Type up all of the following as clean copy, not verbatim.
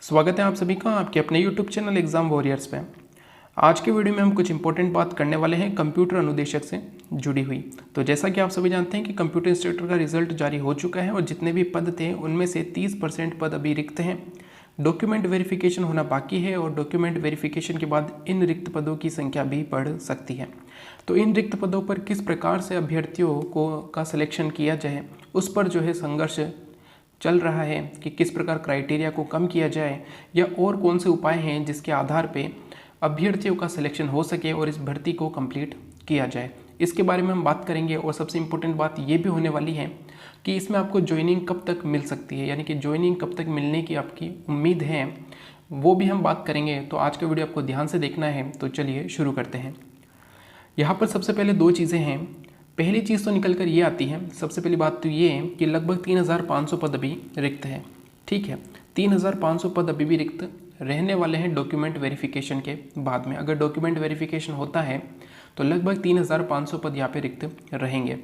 स्वागत है आप सभी का आपके अपने YouTube चैनल एग्ज़ाम वॉरियर्स पे। आज के वीडियो में हम कुछ इंपॉर्टेंट बात करने वाले हैं कंप्यूटर अनुदेशक से जुड़ी हुई। तो जैसा कि आप सभी जानते हैं कि कंप्यूटर इंस्ट्रक्टर का रिजल्ट जारी हो चुका है और जितने भी पद थे उनमें से 30% पद अभी रिक्त हैं। डॉक्यूमेंट वेरिफिकेशन होना बाकी है और डॉक्यूमेंट वेरिफिकेशन के बाद इन रिक्त पदों की संख्या भी बढ़ सकती है। तो इन रिक्त पदों पर किस प्रकार से अभ्यर्थियों का सिलेक्शन किया जाए उस पर जो है संघर्ष चल रहा है कि किस प्रकार क्राइटेरिया को कम किया जाए या और कौन से उपाय हैं जिसके आधार पे अभ्यर्थियों का सिलेक्शन हो सके और इस भर्ती को कंप्लीट किया जाए। इसके बारे में हम बात करेंगे और सबसे इम्पोर्टेंट बात ये भी होने वाली है कि इसमें आपको ज्वाइनिंग कब तक मिल सकती है, यानी कि ज्वाइनिंग कब तक मिलने की आपकी उम्मीद है, वो भी हम बात करेंगे। तो आज का वीडियो आपको ध्यान से देखना है। तो चलिए शुरू करते हैं। यहाँ पर सबसे पहले दो चीज़ें हैं। पहली चीज़ तो निकल कर ये आती है, सबसे पहली बात तो ये है कि लगभग 3500 पद अभी रिक्त हैं। ठीक है, 3500 पद अभी भी रिक्त रहने वाले हैं डॉक्यूमेंट वेरिफिकेशन के बाद में। अगर डॉक्यूमेंट वेरिफिकेशन होता है तो लगभग 3500 पद यहाँ पे रिक्त रहेंगे।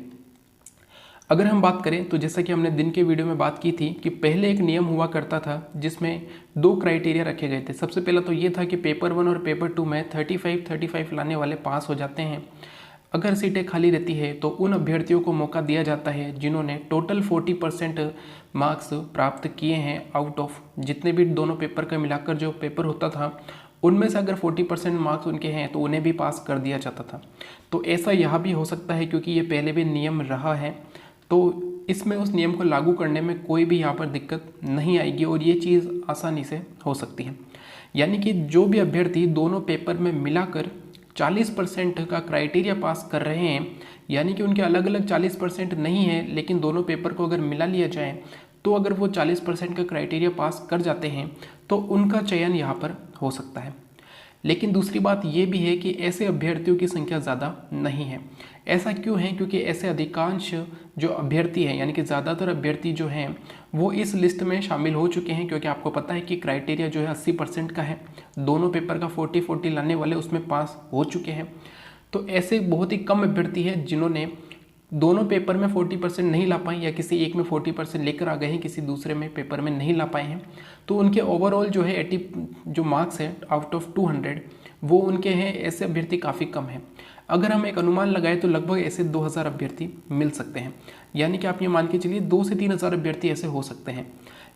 अगर हम बात करें तो जैसा कि हमने दिन के वीडियो में बात की थी कि पहले एक नियम हुआ करता था जिसमें दो क्राइटेरिया रखे गए थे। सबसे पहला तो ये था कि पेपर 1 और पेपर 2 में 35 लाने वाले पास हो जाते हैं। अगर सीटें खाली रहती है तो उन अभ्यर्थियों को मौका दिया जाता है जिन्होंने टोटल 40% मार्क्स प्राप्त किए हैं आउट ऑफ जितने भी दोनों पेपर का मिलाकर जो पेपर होता था उनमें से अगर 40% मार्क्स उनके हैं तो उन्हें भी पास कर दिया जाता था। तो ऐसा यहाँ भी हो सकता है क्योंकि ये पहले भी नियम रहा है, तो इसमें उस नियम को लागू करने में कोई भी यहाँ पर दिक्कत नहीं आएगी और ये चीज़ आसानी से हो सकती है। यानी कि जो भी अभ्यर्थी दोनों पेपर में मिलाकर 40% का क्राइटेरिया पास कर रहे हैं, यानी कि उनके अलग अलग 40% नहीं है लेकिन दोनों पेपर को अगर मिला लिया जाए तो अगर वो 40% का क्राइटेरिया पास कर जाते हैं तो उनका चयन यहाँ पर हो सकता है। लेकिन दूसरी बात ये भी है कि ऐसे अभ्यर्थियों की संख्या ज़्यादा नहीं है। ऐसा क्यों है? क्योंकि ऐसे अधिकांश जो अभ्यर्थी हैं, यानी कि ज़्यादातर अभ्यर्थी जो हैं वो इस लिस्ट में शामिल हो चुके हैं, क्योंकि आपको पता है कि क्राइटेरिया जो है 80% का है। दोनों पेपर का 40 लाने वाले उसमें पास हो चुके हैं। तो ऐसे बहुत ही कम अभ्यर्थी हैं जिन्होंने दोनों पेपर में 40% नहीं ला पाए या किसी एक में 40% लेकर आ गए हैं, किसी दूसरे में पेपर में नहीं ला पाए हैं। तो उनके ओवरऑल जो है 80 जो मार्क्स है आउट ऑफ 200 वो उनके हैं। ऐसे अभ्यर्थी काफ़ी कम हैं। अगर हम एक अनुमान लगाएं तो लगभग ऐसे 2000 अभ्यर्थी मिल सकते हैं, यानी कि आप ये मान के चलिए 2 से 3000 अभ्यर्थी ऐसे हो सकते हैं।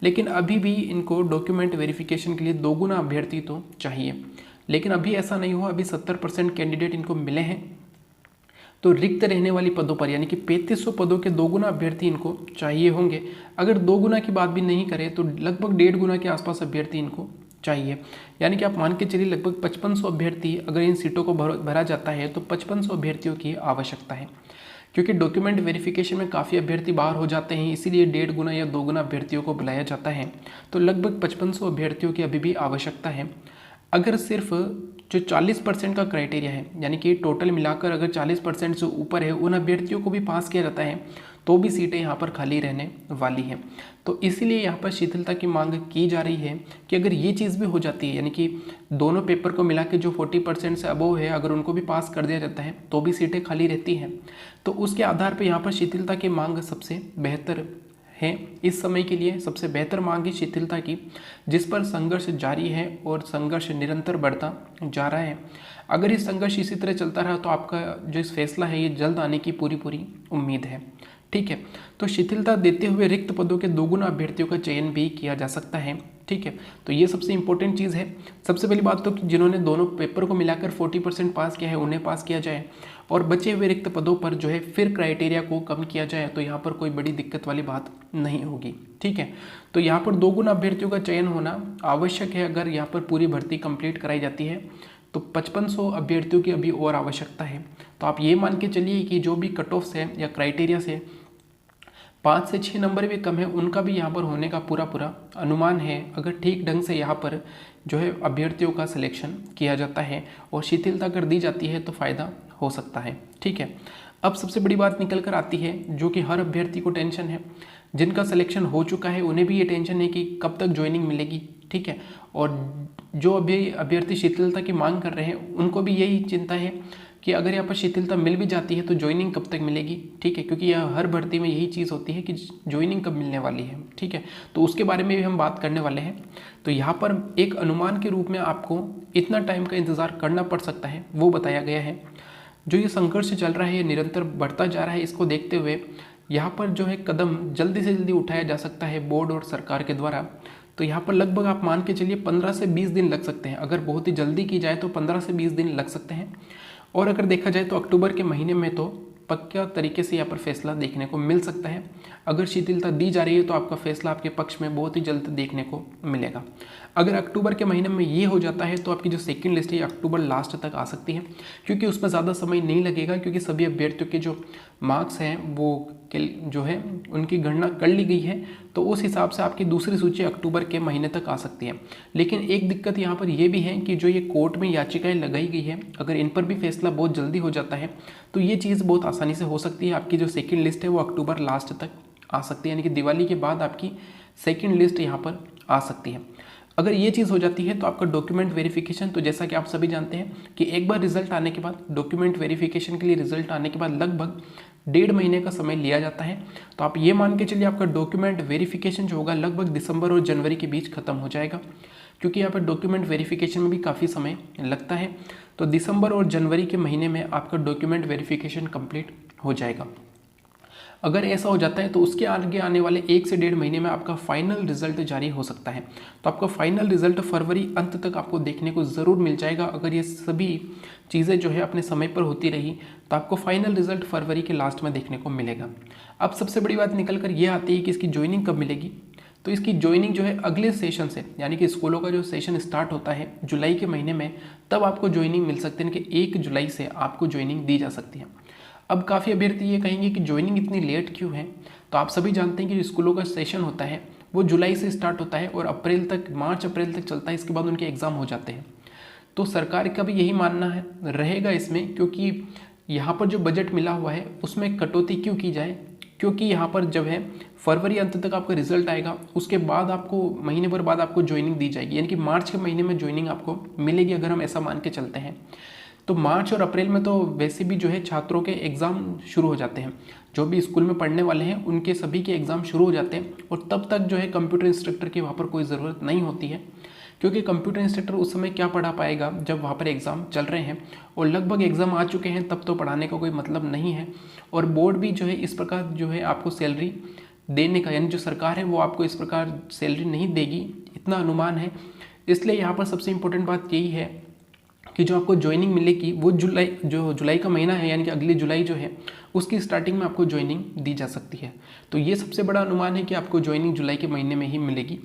लेकिन अभी भी इनको डॉक्यूमेंट वेरिफिकेशन के लिए 2 गुना अभ्यर्थी तो चाहिए, लेकिन अभी ऐसा नहीं हुआ। अभी 70% कैंडिडेट इनको मिले हैं। तो रिक्त रहने वाली पदों पर यानी कि 3500 पदों के 2 गुना अभ्यर्थी इनको चाहिए होंगे। अगर 2 गुना की बात भी नहीं करें तो लगभग 1.5 गुना के आसपास अभ्यर्थी इनको चाहिए। यानी कि आप मान के चलिए लगभग 5500 अभ्यर्थी अगर इन सीटों को भरा जाता है तो 5500 अभ्यर्थियों की आवश्यकता है। क्योंकि डॉक्यूमेंट वेरिफिकेशन में काफ़ी अभ्यर्थी बाहर हो जाते हैं, इसीलिए 1.5 गुना या 2 गुना अभ्यर्थियों को बुलाया जाता है। तो लगभग 5500 अभ्यर्थियों की अभी भी आवश्यकता है। अगर सिर्फ जो 40% का क्राइटेरिया है, यानी कि टोटल मिलाकर अगर 40% से ऊपर है उन अभ्यर्थियों को भी पास किया जाता है तो भी सीटें यहाँ पर खाली रहने वाली हैं। तो इसीलिए यहाँ पर शिथिलता की मांग की जा रही है कि अगर ये चीज़ भी हो जाती है, यानी कि दोनों पेपर को मिला के जो 40% से अबोव है अगर उनको भी पास कर दिया जाता है तो भी सीटें खाली रहती हैं, तो उसके आधार पर यहाँ पर शिथिलता की मांग सबसे बेहतर है। इस समय के लिए सबसे बेहतर मांग है शिथिलता की, जिस पर संघर्ष जारी है और संघर्ष निरंतर बढ़ता जा रहा है। अगर ये संघर्ष इसी तरह चलता रहा तो आपका जो इस फैसला है ये जल्द आने की पूरी उम्मीद है। ठीक है, तो शिथिलता देते हुए रिक्त पदों के 2 गुना अभ्यर्थियों का चयन भी किया जा सकता है। ठीक है, तो ये सबसे इंपॉर्टेंट चीज़ है। सबसे पहली बात तो कि जिन्होंने दोनों पेपर को मिलाकर 40% पास किया है उन्हें पास किया जाए और बचे हुए रिक्त पदों पर जो है फिर क्राइटेरिया को कम किया जाए, तो यहाँ पर कोई बड़ी दिक्कत वाली बात नहीं होगी। ठीक है, तो यहाँ पर 2 गुना अभ्यर्थियों का चयन होना आवश्यक है। अगर यहाँ पर पूरी भर्ती कंप्लीट कराई जाती है तो 5500 अभ्यर्थियों की अभी और आवश्यकता है। तो आप ये मान के चलिए कि जो भी कट ऑफ है या क्राइटेरिया से 5 से 6 नंबर भी कम है उनका भी यहाँ पर होने का पूरा अनुमान है, अगर ठीक ढंग से यहाँ पर जो है अभ्यर्थियों का सिलेक्शन किया जाता है और शिथिलता कर दी जाती है तो फ़ायदा हो सकता है। ठीक है, अब सबसे बड़ी बात निकल कर आती है जो कि हर अभ्यर्थी को टेंशन है। जिनका सिलेक्शन हो चुका है उन्हें भी ये टेंशन है कि कब तक ज्वाइनिंग मिलेगी। ठीक है, और जो अभी अभ्यर्थी शिथिलता की मांग कर रहे हैं उनको भी यही चिंता है कि अगर यहाँ पर शिथिलता मिल भी जाती है तो ज्वाइनिंग कब तक मिलेगी, ठीक है, क्योंकि यह हर भर्ती में यही चीज़ होती है कि ज्वाइनिंग कब मिलने वाली है, ठीक है। तो उसके बारे में भी हम बात करने वाले हैं। तो यहाँ पर एक अनुमान के रूप में आपको इतना टाइम का इंतज़ार करना पड़ सकता है वो बताया गया है। जो ये संघर्ष चल रहा है, ये निरंतर बढ़ता जा रहा है, इसको देखते हुए यहाँ पर जो है कदम जल्दी से जल्दी उठाया जा सकता है बोर्ड और सरकार के द्वारा। तो यहाँ पर लगभग आप मान के चलिए 15 से 20 दिन लग सकते हैं। अगर बहुत ही जल्दी की जाए तो 15 से 20 दिन लग सकते हैं। और अगर देखा जाए तो अक्टूबर के महीने में तो पक्का तरीके से यहाँ पर फैसला देखने को मिल सकता है। अगर शिथिलता दी जा रही है तो आपका फैसला आपके पक्ष में बहुत ही जल्द देखने को मिलेगा। अगर अक्टूबर के महीने में ये हो जाता है तो आपकी जो सेकंड लिस्ट है अक्टूबर लास्ट तक आ सकती है, क्योंकि उसमें ज़्यादा समय नहीं लगेगा, क्योंकि सभी अभ्यर्थियों के जो मार्क्स हैं वो जो है उनकी गणना कर ली गई है। तो उस हिसाब से आपकी दूसरी सूची अक्टूबर के महीने तक आ सकती है। लेकिन एक दिक्कत यहाँ पर यह भी है कि जो ये कोर्ट में याचिकाएं लगाई गई है, अगर इन पर भी फैसला बहुत जल्दी हो जाता है तो ये चीज़ बहुत आसानी से हो सकती है। आपकी जो सेकंड लिस्ट है वो अक्टूबर लास्ट तक आ सकती है, यानी कि दिवाली के बाद आपकी सेकंड लिस्ट यहाँ पर आ सकती है। अगर ये चीज़ हो जाती है तो आपका डॉक्यूमेंट वेरिफिकेशन, तो जैसा कि आप सभी जानते हैं कि एक बार रिजल्ट आने के बाद डॉक्यूमेंट वेरिफिकेशन के लिए रिजल्ट आने के बाद लगभग 1.5 महीने का समय लिया जाता है। तो आप ये मान के चलिए आपका डॉक्यूमेंट वेरिफिकेशन जो होगा लगभग दिसंबर और जनवरी के बीच खत्म हो जाएगा, क्योंकि यहाँ पर डॉक्यूमेंट वेरिफिकेशन में भी काफ़ी समय लगता है। तो दिसंबर और जनवरी के महीने में आपका डॉक्यूमेंट वेरिफिकेशन कंप्लीट हो जाएगा। अगर ऐसा हो जाता है तो उसके आगे आने वाले 1 से 1.5 महीने में आपका फाइनल रिजल्ट जारी हो सकता है। तो आपका फाइनल रिजल्ट फरवरी अंत तक आपको देखने को ज़रूर मिल जाएगा। अगर ये सभी चीज़ें जो है अपने समय पर होती रही तो आपको फाइनल रिजल्ट फरवरी के लास्ट में देखने को मिलेगा। अब सबसे बड़ी बात निकल कर ये आती है कि इसकी ज्वाइनिंग कब मिलेगी। तो इसकी ज्वाइनिंग जो है अगले सेशन से, यानी कि स्कूलों का जो सेशन स्टार्ट होता है जुलाई के महीने में, तब आपको ज्वाइनिंग मिल सकती है कि 1 जुलाई से आपको ज्वाइनिंग दी जा सकती है। अब काफ़ी अभ्यर्थी ये कहेंगे कि ज्वाइनिंग इतनी लेट क्यों है। तो आप सभी जानते हैं कि जो स्कूलों का सेशन होता है वो जुलाई से स्टार्ट होता है और अप्रैल तक, मार्च अप्रैल तक चलता है। इसके बाद उनके एग्ज़ाम हो जाते हैं। तो सरकार का भी यही मानना है रहेगा इसमें, क्योंकि यहाँ पर जो बजट मिला हुआ है उसमें कटौती क्यों की जाए, क्योंकि यहाँ पर जब है फरवरी अंत तक आपका रिजल्ट आएगा, उसके बाद आपको महीने भर बाद आपको ज्वाइनिंग दी जाएगी, यानी कि मार्च के महीने में ज्वाइनिंग आपको मिलेगी अगर हम ऐसा मान के चलते हैं। तो मार्च और अप्रैल में तो वैसे भी जो है छात्रों के एग्ज़ाम शुरू हो जाते हैं, जो भी स्कूल में पढ़ने वाले हैं उनके सभी के एग्ज़ाम शुरू हो जाते हैं। और तब तक जो है कंप्यूटर इंस्ट्रक्टर की वहाँ पर कोई ज़रूरत नहीं होती है, क्योंकि कंप्यूटर इंस्ट्रक्टर उस समय क्या पढ़ा पाएगा जब वहाँ पर एग्ज़ाम चल रहे हैं और लगभग एग्ज़ाम आ चुके हैं, तब तो पढ़ाने का कोई मतलब नहीं है। और बोर्ड भी जो है इस प्रकार जो है आपको सैलरी देने का, यानी जो सरकार है वो आपको इस प्रकार सैलरी नहीं देगी, इतना अनुमान है। इसलिए यहाँ पर सबसे इम्पोर्टेंट बात यही है कि जो आपको ज्वाइनिंग मिलेगी वो जुलाई का महीना है, यानी कि अगली जुलाई जो है उसकी स्टार्टिंग में आपको ज्वाइनिंग दी जा सकती है। तो ये सबसे बड़ा अनुमान है कि आपको ज्वाइनिंग जुलाई के महीने में ही मिलेगी।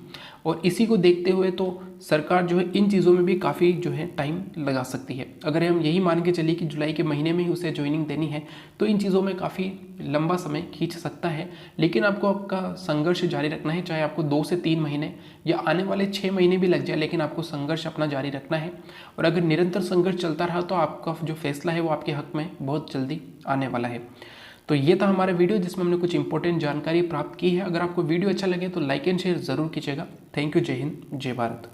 और इसी को देखते हुए तो सरकार जो है इन चीज़ों में भी काफ़ी जो है टाइम लगा सकती है। अगर हम यही मान के चलिए कि जुलाई के महीने में ही उसे ज्वाइनिंग देनी है तो इन चीज़ों में काफ़ी लंबा समय खींच सकता है। लेकिन आपको आपका संघर्ष जारी रखना है, चाहे आपको 2 से 3 महीने या आने वाले 6 महीने भी लग जाए, लेकिन आपको संघर्ष अपना जारी रखना है। और अगर निरंतर संघर्ष चलता रहा तो आपका जो फैसला है वो आपके हक में बहुत जल्दी आने वाला है। तो ये था हमारा वीडियो जिसमें हमने कुछ इंपॉर्टेंट जानकारी प्राप्त की है। अगर आपको वीडियो अच्छा लगे तो लाइक एंड शेयर ज़रूर कीजिएगा। Thank you. जय हिंद, जय भारत।